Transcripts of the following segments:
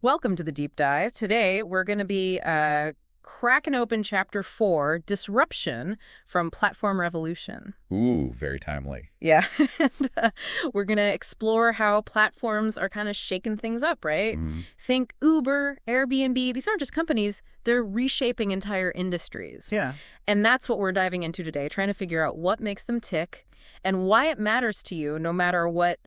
Welcome to the deep dive. Today, we're going to be cracking open Chapter 4, Disruption from Platform Revolution. Ooh, very timely. Yeah. and, we're going to explore how platforms are kind of shaking things up, right? Mm-hmm. Think Uber, Airbnb. These aren't just companies. They're reshaping entire industries. Yeah. And that's what we're diving into today, trying to figure out what makes them tick and why it matters to you no matter what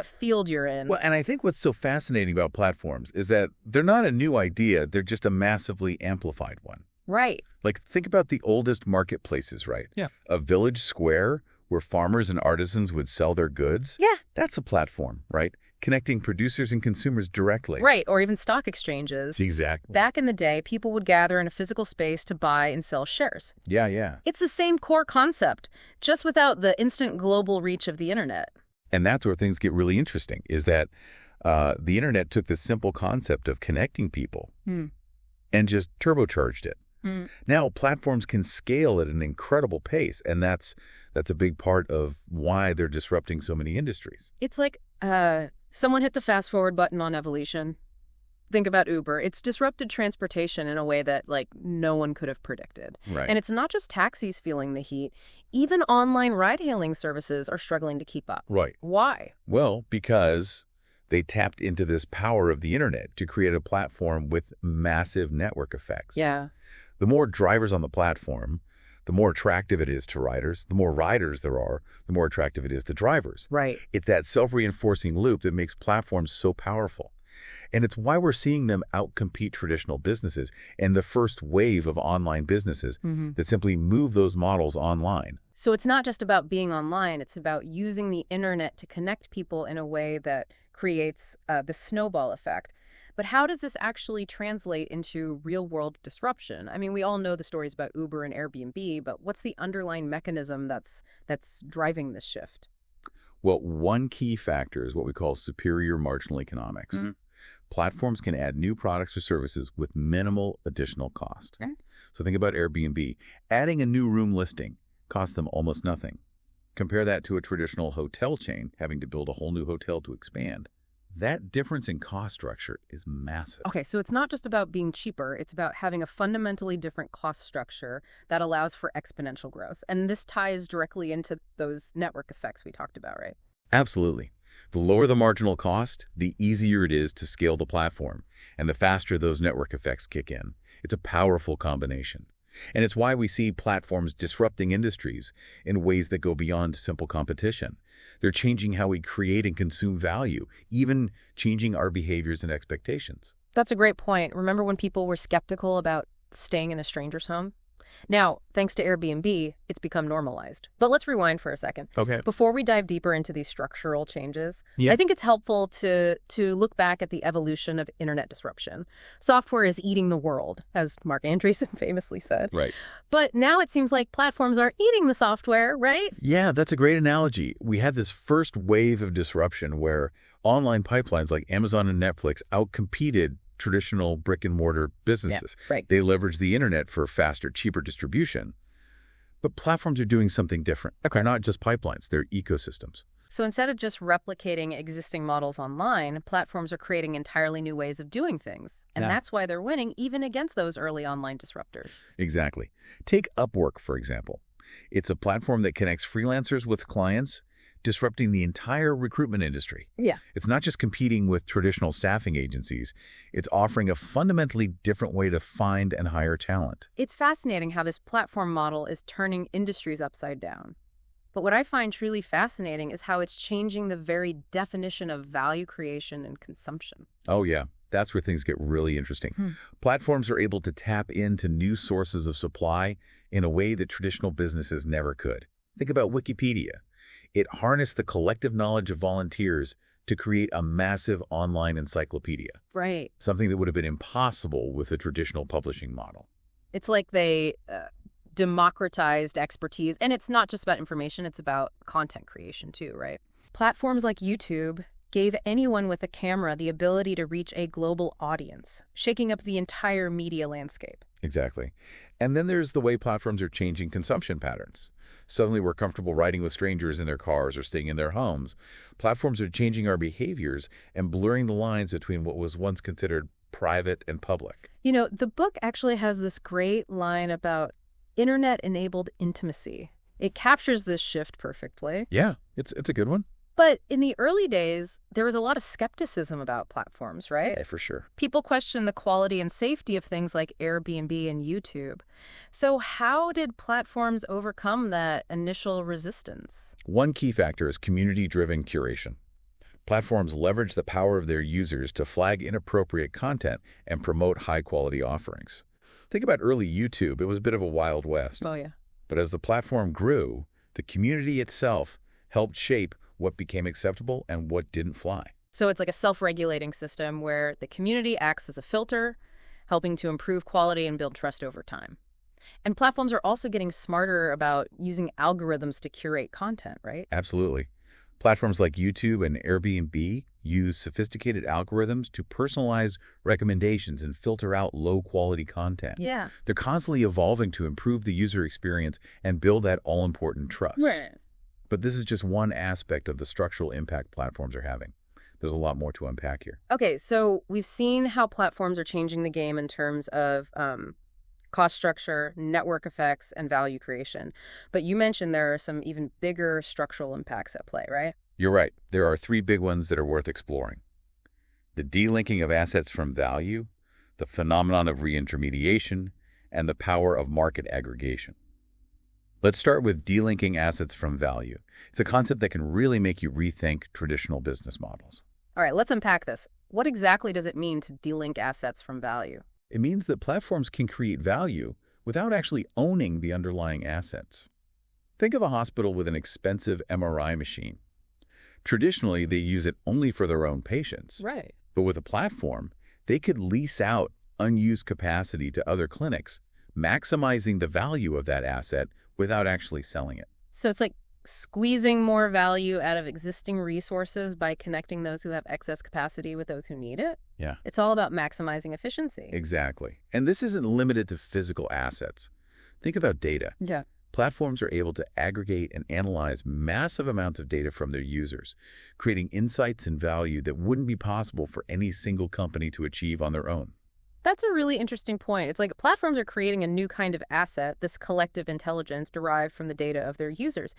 field you're in. Well, and I think what's so fascinating about platforms is that they're not a new idea. They're just a massively amplified one. Right. Like, think about the oldest marketplaces, right? Yeah. A village square where farmers and artisans would sell their goods. Yeah. That's a platform, right? Connecting producers and consumers directly. Right, or even stock exchanges. Exactly. Back in the day, people would gather in a physical space to buy and sell shares. Yeah. It's the same core concept, just without the instant global reach of the internet. And that's where things get really interesting, is that the internet took this simple concept of connecting people and just turbocharged it. Now, platforms can scale at an incredible pace, and that's a big part of why they're disrupting so many industries. It's like someone hit the fast-forward button on evolution. Think about Uber. It's disrupted transportation in a way that, no one could have predicted. Right. And it's not just taxis feeling the heat. Even online ride-hailing services are struggling to keep up. Right. Why? Well, because they tapped into this power of the internet to create a platform with massive network effects. Yeah. The more drivers on the platform, the more attractive it is to riders. The more riders there are, the more attractive it is to drivers. Right. It's that self-reinforcing loop that makes platforms so powerful. And it's why we're seeing them outcompete traditional businesses and the first wave of online businesses that simply move those models online. So it's not just about being online. It's about using the internet to connect people in a way that creates the snowball effect. But how does this actually translate into real-world disruption? I mean, we all know the stories about Uber and Airbnb, but what's the underlying mechanism that's driving this shift? Well, one key factor is what we call superior marginal economics. Platforms can add new products or services with minimal additional cost. Okay. So think about Airbnb. Adding a new room listing costs them almost nothing. Compare that to a traditional hotel chain having to build a whole new hotel to expand. That difference in cost structure is massive. Okay, so it's not just about being cheaper. It's about having a fundamentally different cost structure that allows for exponential growth. And this ties directly into those network effects we talked about, right? Absolutely. The lower the marginal cost, the easier it is to scale the platform, and the faster those network effects kick in. It's a powerful combination. And it's why we see platforms disrupting industries in ways that go beyond simple competition. They're changing how we create and consume value, even changing our behaviors and expectations. That's a great point. Remember when people were skeptical about staying in a stranger's home? Now, thanks to Airbnb, it's become normalized. But let's rewind for a second. Okay. Before we dive deeper into these structural changes, Yeah. I think it's helpful to look back at the evolution of internet disruption. Software is eating the world, as Mark Andreessen famously said. Right. But now it seems like platforms are eating the software, right? Yeah, that's a great analogy. We had this first wave of disruption where online pipelines like Amazon and Netflix outcompeted traditional brick-and-mortar businesses. Yeah, right. They leverage the internet for faster, cheaper distribution. But platforms are doing something different. Okay. They're not just pipelines, they're ecosystems. So instead of just replicating existing models online, platforms are creating entirely new ways of doing things. And Yeah. that's why they're winning even against those early online disruptors. Exactly. Take Upwork, for example. It's a platform that connects freelancers with clients, disrupting the entire recruitment industry. Yeah. It's not just competing with traditional staffing agencies. It's offering a fundamentally different way to find and hire talent. It's fascinating how this platform model is turning industries upside down. But what I find truly fascinating is how it's changing the very definition of value creation and consumption. Oh, yeah. That's where things get really interesting. Platforms are able to tap into new sources of supply in a way that traditional businesses never could. Think about Wikipedia. It harnessed the collective knowledge of volunteers to create a massive online encyclopedia, Right. something that would have been impossible with a traditional publishing model. It's like they democratized expertise. And it's not just about information, it's about content creation too, right? Platforms like YouTube gave anyone with a camera the ability to reach a global audience, shaking up the entire media landscape. Exactly. And then there's the way platforms are changing consumption patterns. Suddenly we're comfortable riding with strangers in their cars or staying in their homes. Platforms are changing our behaviors and blurring the lines between what was once considered private and public. You know, the book actually has this great line about internet-enabled intimacy. It captures this shift perfectly. Yeah, it's a good one. But in the early days, there was a lot of skepticism about platforms, right? Yeah, for sure. People questioned the quality and safety of things like Airbnb and YouTube. So how did platforms overcome that initial resistance? One key factor is community-driven curation. Platforms leverage the power of their users to flag inappropriate content and promote high-quality offerings. Think about early YouTube. It was a bit of a Wild West. Oh, yeah. But as the platform grew, the community itself helped shape what became acceptable and what didn't fly. So it's like a self-regulating system where the community acts as a filter, helping to improve quality and build trust over time. And platforms are also getting smarter about using algorithms to curate content, right? Absolutely. Platforms like YouTube and Airbnb use sophisticated algorithms to personalize recommendations and filter out low-quality content. Yeah. They're constantly evolving to improve the user experience and build that all-important trust. Right. But this is just one aspect of the structural impact platforms are having. There's a lot more to unpack here. Okay, so we've seen how platforms are changing the game in terms of cost structure, network effects, and value creation. But you mentioned there are some even bigger structural impacts at play, right? You're right. There are three big ones that are worth exploring. The delinking of assets from value, the phenomenon of re-intermediation, and the power of market aggregation. Let's start with delinking assets from value. It's a concept that can really make you rethink traditional business models. All right, let's unpack this. What exactly does it mean to delink assets from value? It means that platforms can create value without actually owning the underlying assets. Think of a hospital with an expensive MRI machine. Traditionally, they use it only for their own patients. Right. But with a platform, they could lease out unused capacity to other clinics, maximizing the value of that asset without actually selling it. So it's like squeezing more value out of existing resources by connecting those who have excess capacity with those who need it? Yeah. It's all about maximizing efficiency. Exactly. And this isn't limited to physical assets. Think about data. Yeah. Platforms are able to aggregate and analyze massive amounts of data from their users, creating insights and value that wouldn't be possible for any single company to achieve on their own. That's a really interesting point. It's like platforms are creating a new kind of asset, this collective intelligence derived from the data of their users.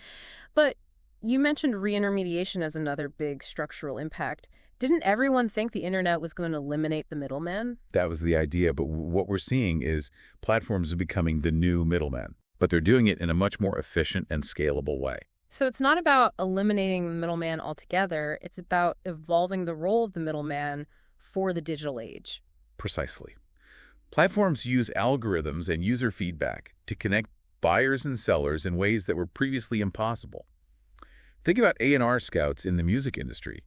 But you mentioned re-intermediation as another big structural impact. Didn't everyone think the internet was going to eliminate the middleman? That was the idea, but what we're seeing is platforms are becoming the new middleman, but they're doing it in a much more efficient and scalable way. So it's not about eliminating the middleman altogether. It's about evolving the role of the middleman for the digital age. Precisely. Platforms use algorithms and user feedback to connect buyers and sellers in ways that were previously impossible. Think about A&R scouts in the music industry.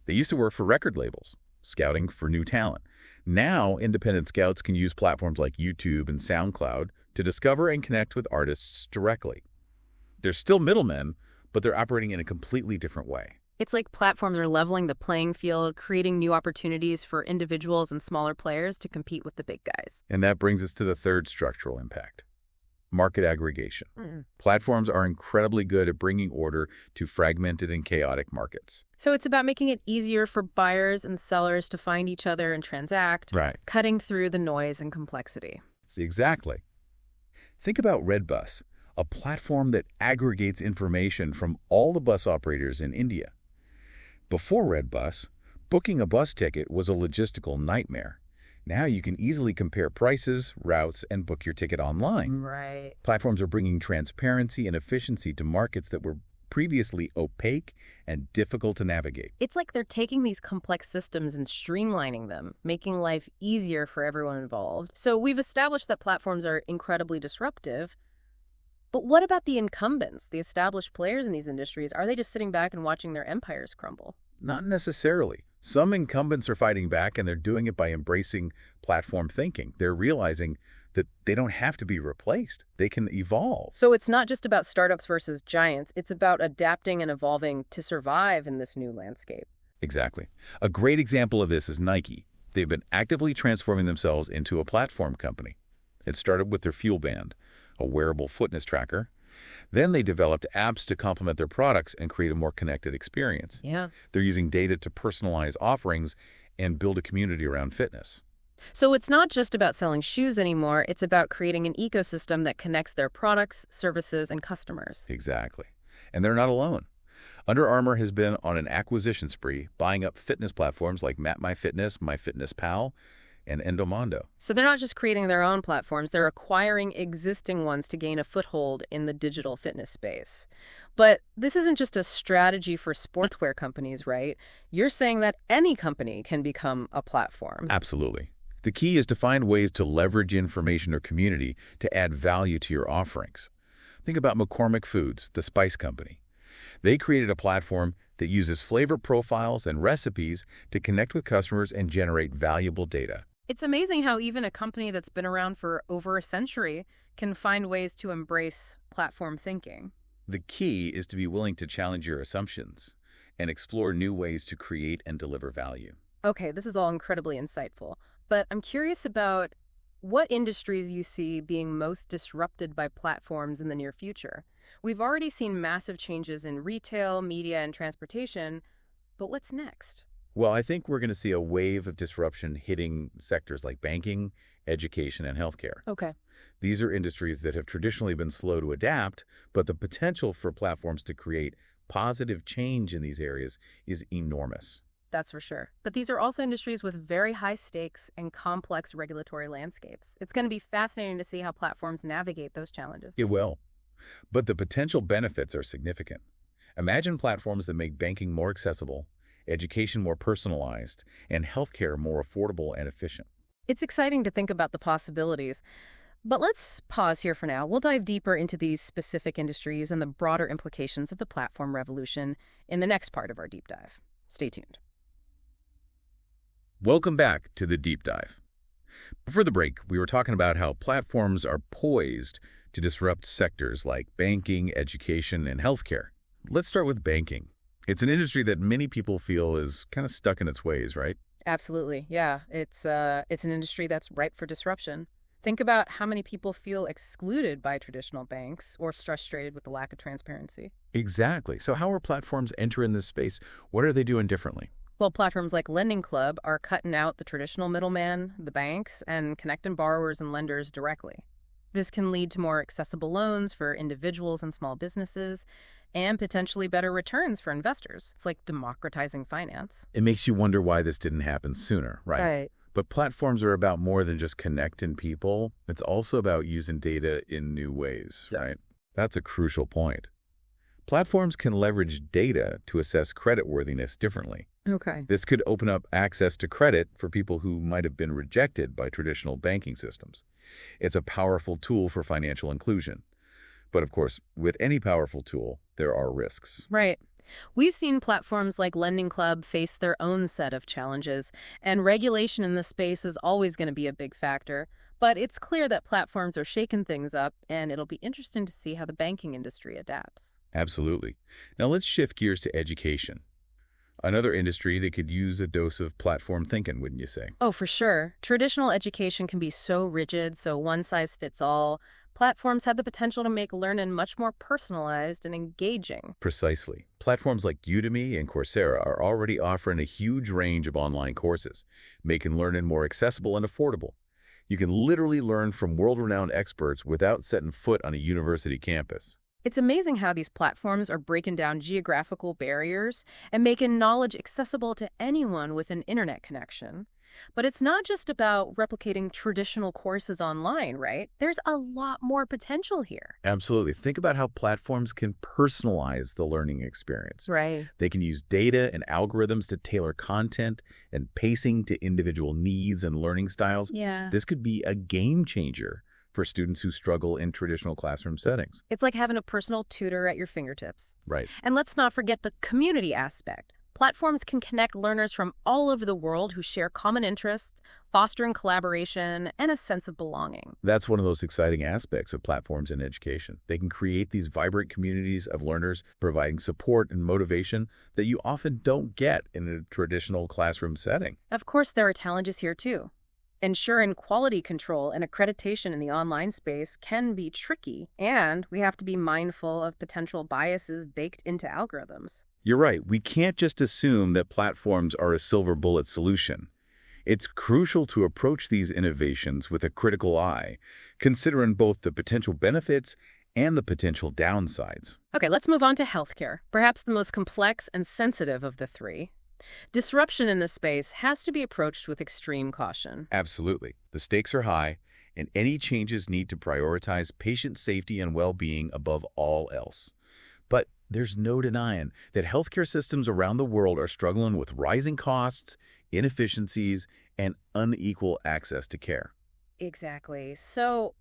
They used to work for record labels, scouting for new talent. Now, independent scouts can use platforms like YouTube and SoundCloud to discover and connect with artists directly. They're still middlemen, but they're operating in a completely different way. It's like platforms are leveling the playing field, creating new opportunities for individuals and smaller players to compete with the big guys. And that brings us to the third structural impact. Market aggregation. Platforms are incredibly good at bringing order to fragmented and chaotic markets. So it's about making it easier for buyers and sellers to find each other and transact, Right. cutting through the noise and complexity. Exactly. Think about Redbus, a platform that aggregates information from all the bus operators in India. Before Redbus, booking a bus ticket was a logistical nightmare. Now you can easily compare prices, routes, and book your ticket online. Right. Platforms are bringing transparency and efficiency to markets that were previously opaque and difficult to navigate. It's like they're taking these complex systems and streamlining them, making life easier for everyone involved. So we've established that platforms are incredibly disruptive. But what about the incumbents, the established players in these industries? Are they just sitting back and watching their empires crumble? Not necessarily. Some incumbents are fighting back, and they're doing it by embracing platform thinking. They're realizing that they don't have to be replaced. They can evolve. So it's not just about startups versus giants. It's about adapting and evolving to survive in this new landscape. Exactly. A great example of this is Nike. They've been actively transforming themselves into a platform company. It started with their Fuel Band, a wearable fitness tracker. Then they developed apps to complement their products and create a more connected experience. Yeah. They're using data to personalize offerings and build a community around fitness. So it's not just about selling shoes anymore, it's about creating an ecosystem that connects their products, services, and customers. Exactly. And they're not alone. Under Armour has been on an acquisition spree, buying up fitness platforms like MapMyFitness, MyFitnessPal, and Endomondo. So they're not just creating their own platforms, they're acquiring existing ones to gain a foothold in the digital fitness space. But this isn't just a strategy for sportswear companies, right? You're saying that any company can become a platform. Absolutely. The key is to find ways to leverage information or community to add value to your offerings. Think about McCormick Foods, the spice company. They created a platform that uses flavor profiles and recipes to connect with customers and generate valuable data. It's amazing how even a company that's been around for over a century can find ways to embrace platform thinking. The key is to be willing to challenge your assumptions and explore new ways to create and deliver value. Okay, this is all incredibly insightful, but I'm curious about what industries you see being most disrupted by platforms in the near future. We've already seen massive changes in retail, media, and transportation, but what's next? Well, I think we're going to see a wave of disruption hitting sectors like banking, education, and healthcare. Okay. These are industries that have traditionally been slow to adapt, but the potential for platforms to create positive change in these areas is enormous. That's for sure. But these are also industries with very high stakes and complex regulatory landscapes. It's going to be fascinating to see how platforms navigate those challenges. It will. But the potential benefits are significant. Imagine platforms that make banking more accessible, education more personalized, and healthcare more affordable and efficient. It's exciting to think about the possibilities. But let's pause here for now. We'll dive deeper into these specific industries and the broader implications of the platform revolution in the next part of our deep dive. Stay tuned. Welcome back to the Deep Dive. Before the break, we were talking about how platforms are poised to disrupt sectors like banking, education, and healthcare. Let's start with banking. It's an industry that many people feel is kind of stuck in its ways, right? Absolutely. Yeah, it's an industry that's ripe for disruption. Think about how many people feel excluded by traditional banks or frustrated with the lack of transparency. Exactly. So how are platforms entering this space? What are they doing differently? Well, platforms like Lending Club are cutting out the traditional middleman, the banks, and connecting borrowers and lenders directly. This can lead to more accessible loans for individuals and small businesses, and potentially better returns for investors. It's like democratizing finance. It makes you wonder why this didn't happen sooner, right? Right. But platforms are about more than just connecting people. It's also about using data in new ways, right? That's a crucial point. Platforms can leverage data to assess creditworthiness differently. Okay. This could open up access to credit for people who might have been rejected by traditional banking systems. It's a powerful tool for financial inclusion. But of course, with any powerful tool, there are risks. Right. We've seen platforms like Lending Club face their own set of challenges, and regulation in this space is always going to be a big factor. But it's clear that platforms are shaking things up, and it'll be interesting to see how the banking industry adapts. Absolutely. Now let's shift gears to education. Another industry that could use a dose of platform thinking, wouldn't you say? Oh, for sure. Traditional education can be so rigid, so one size fits all. Platforms have the potential to make learning much more personalized and engaging. Precisely. Platforms like Udemy and Coursera are already offering a huge range of online courses, making learning more accessible and affordable. You can literally learn from world-renowned experts without setting foot on a university campus. It's amazing how these platforms are breaking down geographical barriers and making knowledge accessible to anyone with an internet connection. But it's not just about replicating traditional courses online, right? There's a lot more potential here. Absolutely. Think about how platforms can personalize the learning experience. Right. They can use data and algorithms to tailor content and pacing to individual needs and learning styles. Yeah. This could be a game changer for students who struggle in traditional classroom settings. It's like having a personal tutor at your fingertips. Right. And let's not forget the community aspect. Platforms can connect learners from all over the world who share common interests, fostering collaboration and a sense of belonging. That's one of those exciting aspects of platforms in education. They can create these vibrant communities of learners, providing support and motivation that you often don't get in a traditional classroom setting. Of course, there are challenges here too. Ensuring quality control and accreditation in the online space can be tricky, and we have to be mindful of potential biases baked into algorithms. You're right. We can't just assume that platforms are a silver bullet solution. It's crucial to approach these innovations with a critical eye, considering both the potential benefits and the potential downsides. Okay, let's move on to healthcare, perhaps the most complex and sensitive of the three. Disruption in this space has to be approached with extreme caution. Absolutely. The stakes are high, and any changes need to prioritize patient safety and well-being above all else. But there's no denying that healthcare systems around the world are struggling with rising costs, inefficiencies, and unequal access to care. Exactly. So,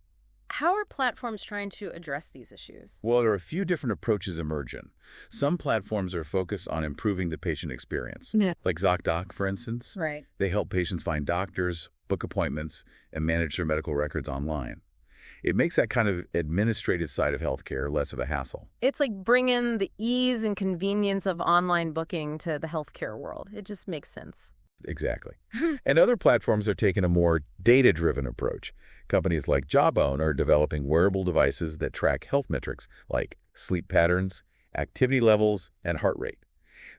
how are platforms trying to address these issues? Well, there are a few different approaches emerging. Some platforms are focused on improving the patient experience, Yeah. like ZocDoc, for instance. Right. They help patients find doctors, book appointments, and manage their medical records online. It makes that kind of administrative side of healthcare less of a hassle. It's like bringing the ease and convenience of online booking to the healthcare world. It just makes sense. Exactly. And other platforms are taking a more data-driven approach. Companies like Jawbone are developing wearable devices that track health metrics like sleep patterns, activity levels, and heart rate.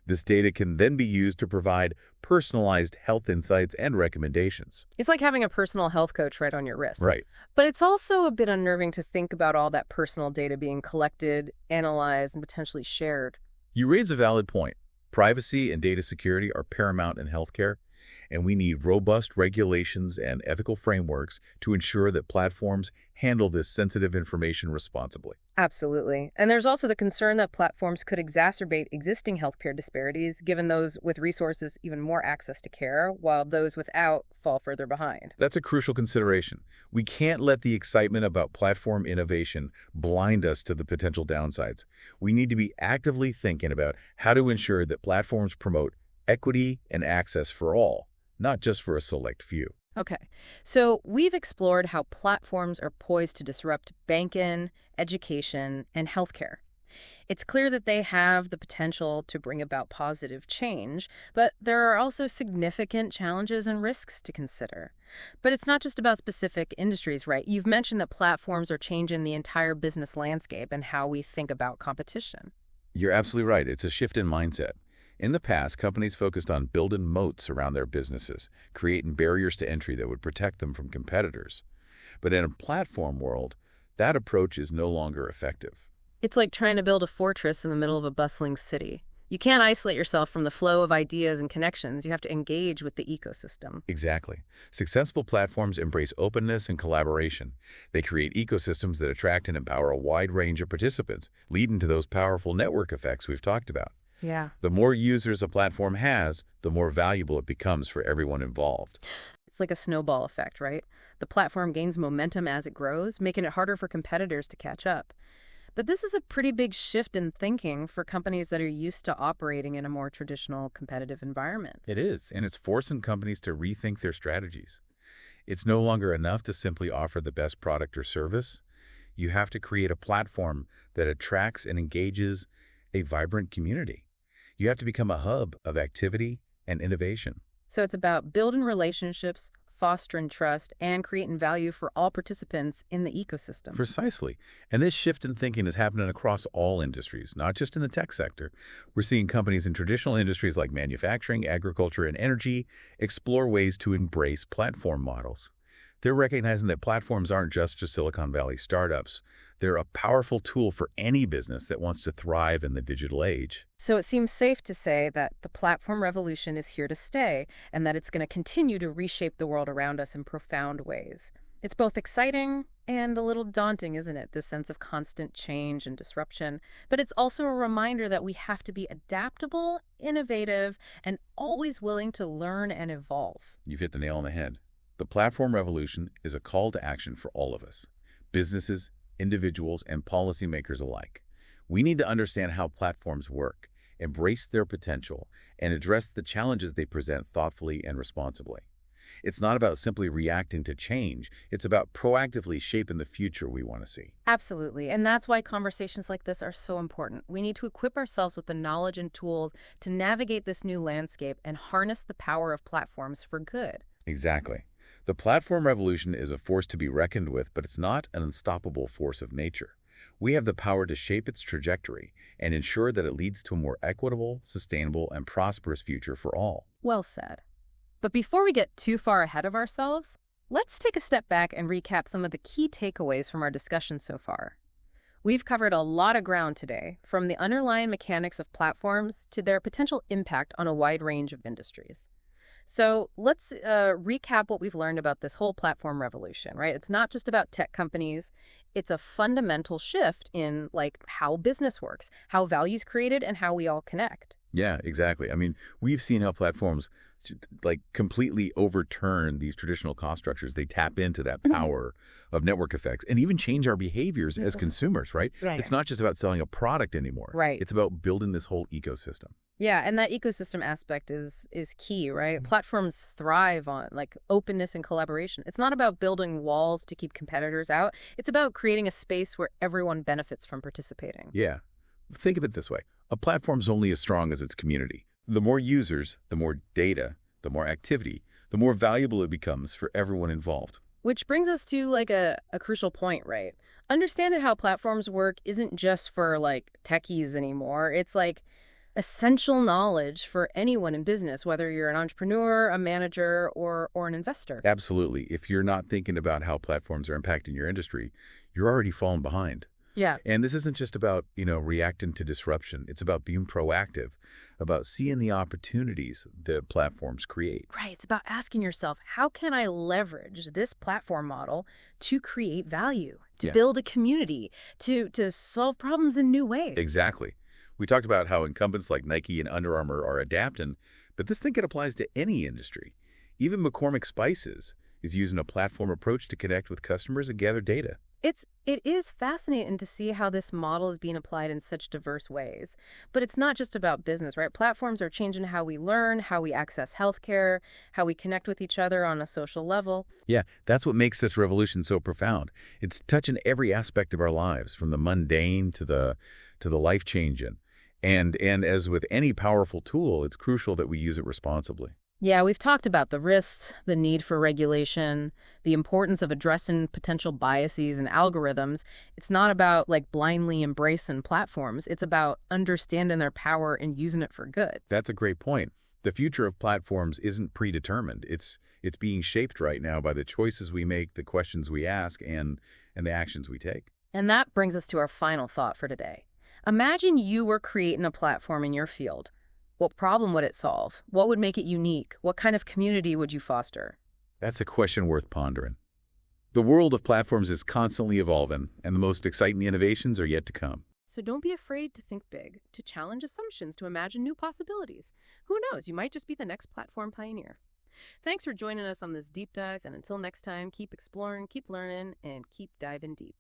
This data can then be used to provide personalized health insights and recommendations. It's like having a personal health coach right on your wrist. Right. But it's also a bit unnerving to think about all that personal data being collected, analyzed, and potentially shared. You raise a valid point. Privacy and data security are paramount in healthcare, and we need robust regulations and ethical frameworks to ensure that platforms handle this sensitive information responsibly. Absolutely. And there's also the concern that platforms could exacerbate existing healthcare disparities, given those with resources even more access to care, while those without fall further behind. That's a crucial consideration. We can't let the excitement about platform innovation blind us to the potential downsides. We need to be actively thinking about how to ensure that platforms promote equity and access for all, not just for a select few. Okay, so we've explored how platforms are poised to disrupt banking, education, and healthcare. It's clear that they have the potential to bring about positive change, but there are also significant challenges and risks to consider. But it's not just about specific industries, right? You've mentioned that platforms are changing the entire business landscape and how we think about competition. You're absolutely right. It's a shift in mindset. In the past, companies focused on building moats around their businesses, creating barriers to entry that would protect them from competitors. But in a platform world, that approach is no longer effective. It's like trying to build a fortress in the middle of a bustling city. You can't isolate yourself from the flow of ideas and connections. You have to engage with the ecosystem. Exactly. Successful platforms embrace openness and collaboration. They create ecosystems that attract and empower a wide range of participants, leading to those powerful network effects we've talked about. Yeah. The more users a platform has, the more valuable it becomes for everyone involved. It's like a snowball effect, right? The platform gains momentum as it grows, making it harder for competitors to catch up. But this is a pretty big shift in thinking for companies that are used to operating in a more traditional competitive environment. It is, and it's forcing companies to rethink their strategies. It's no longer enough to simply offer the best product or service. You have to create a platform that attracts and engages a vibrant community. You have to become a hub of activity and innovation. So it's about building relationships, fostering trust, and creating value for all participants in the ecosystem. Precisely. And this shift in thinking is happening across all industries, not just in the tech sector. We're seeing companies in traditional industries like manufacturing, agriculture, and energy explore ways to embrace platform models. They're recognizing that platforms aren't just for Silicon Valley startups. They're a powerful tool for any business that wants to thrive in the digital age. So it seems safe to say that the platform revolution is here to stay and that it's going to continue to reshape the world around us in profound ways. It's both exciting and a little daunting, isn't it? This sense of constant change and disruption. But it's also a reminder that we have to be adaptable, innovative, and always willing to learn and evolve. You've hit the nail on the head. The platform revolution is a call to action for all of us, businesses, individuals, and policymakers alike. We need to understand how platforms work embrace their potential, and address the challenges they present thoughtfully and responsibly. It's not about simply reacting to change. It's about proactively shaping the future we want to see. Absolutely. And that's why conversations like this are so important. We need to equip ourselves with the knowledge and tools to navigate this new landscape and harness the power of platforms for good. Exactly. The platform revolution is a force to be reckoned with, but it's not an unstoppable force of nature. We have the power to shape its trajectory and ensure that it leads to a more equitable, sustainable, and prosperous future for all. Well said. But before we get too far ahead of ourselves, let's take a step back and recap some of the key takeaways from our discussion so far. We've covered a lot of ground today, from the underlying mechanics of platforms to their potential impact on a wide range of industries. So let's recap what we've learned about this whole platform revolution, right? It's not just about tech companies. It's a fundamental shift in how business works, how value's created, and how we all connect. Yeah, exactly. I mean, we've seen how platforms completely overturn these traditional cost structures. They tap into that power of network effects and even change our behaviors as consumers, right? Right. It's not just about selling a product anymore. Right. It's about building this whole ecosystem. Yeah, and that ecosystem aspect is key, right? Platforms thrive on openness and collaboration. It's not about building walls to keep competitors out. It's about creating a space where everyone benefits from participating. Yeah. Think of it this way. A platform's only as strong as its community. The more users, the more data, the more activity, the more valuable it becomes for everyone involved. Which brings us to a crucial point, right? Understanding how platforms work isn't just for techies anymore. It's essential knowledge for anyone in business, whether you're an entrepreneur, a manager, or an investor. Absolutely. If you're not thinking about how platforms are impacting your industry, you're already falling behind. Yeah. And this isn't just about, reacting to disruption. It's about being proactive, about seeing the opportunities that platforms create. Right. It's about asking yourself, how can I leverage this platform model to create value, to build a community, to solve problems in new ways? Exactly. We talked about how incumbents like Nike and Under Armour are adapting, but this thinking applies to any industry. Even McCormick Spices is using a platform approach to connect with customers and gather data. It is fascinating to see how this model is being applied in such diverse ways. But it's not just about business, right? Platforms are changing how we learn, how we access healthcare, how we connect with each other on a social level. Yeah, that's what makes this revolution so profound. It's touching every aspect of our lives, from the mundane to the life-changing. And as with any powerful tool, it's crucial that we use it responsibly. Yeah, we've talked about the risks, the need for regulation, the importance of addressing potential biases and algorithms. It's not about blindly embracing platforms. It's about understanding their power and using it for good. That's a great point. The future of platforms isn't predetermined. It's being shaped right now by the choices we make, the questions we ask, and the actions we take. And that brings us to our final thought for today. Imagine you were creating a platform in your field. What problem would it solve? What would make it unique? What kind of community would you foster? That's a question worth pondering. The world of platforms is constantly evolving, and the most exciting innovations are yet to come. So don't be afraid to think big, to challenge assumptions, to imagine new possibilities. Who knows, you might just be the next platform pioneer. Thanks for joining us on this deep dive, and until next time, keep exploring, keep learning, and keep diving deep.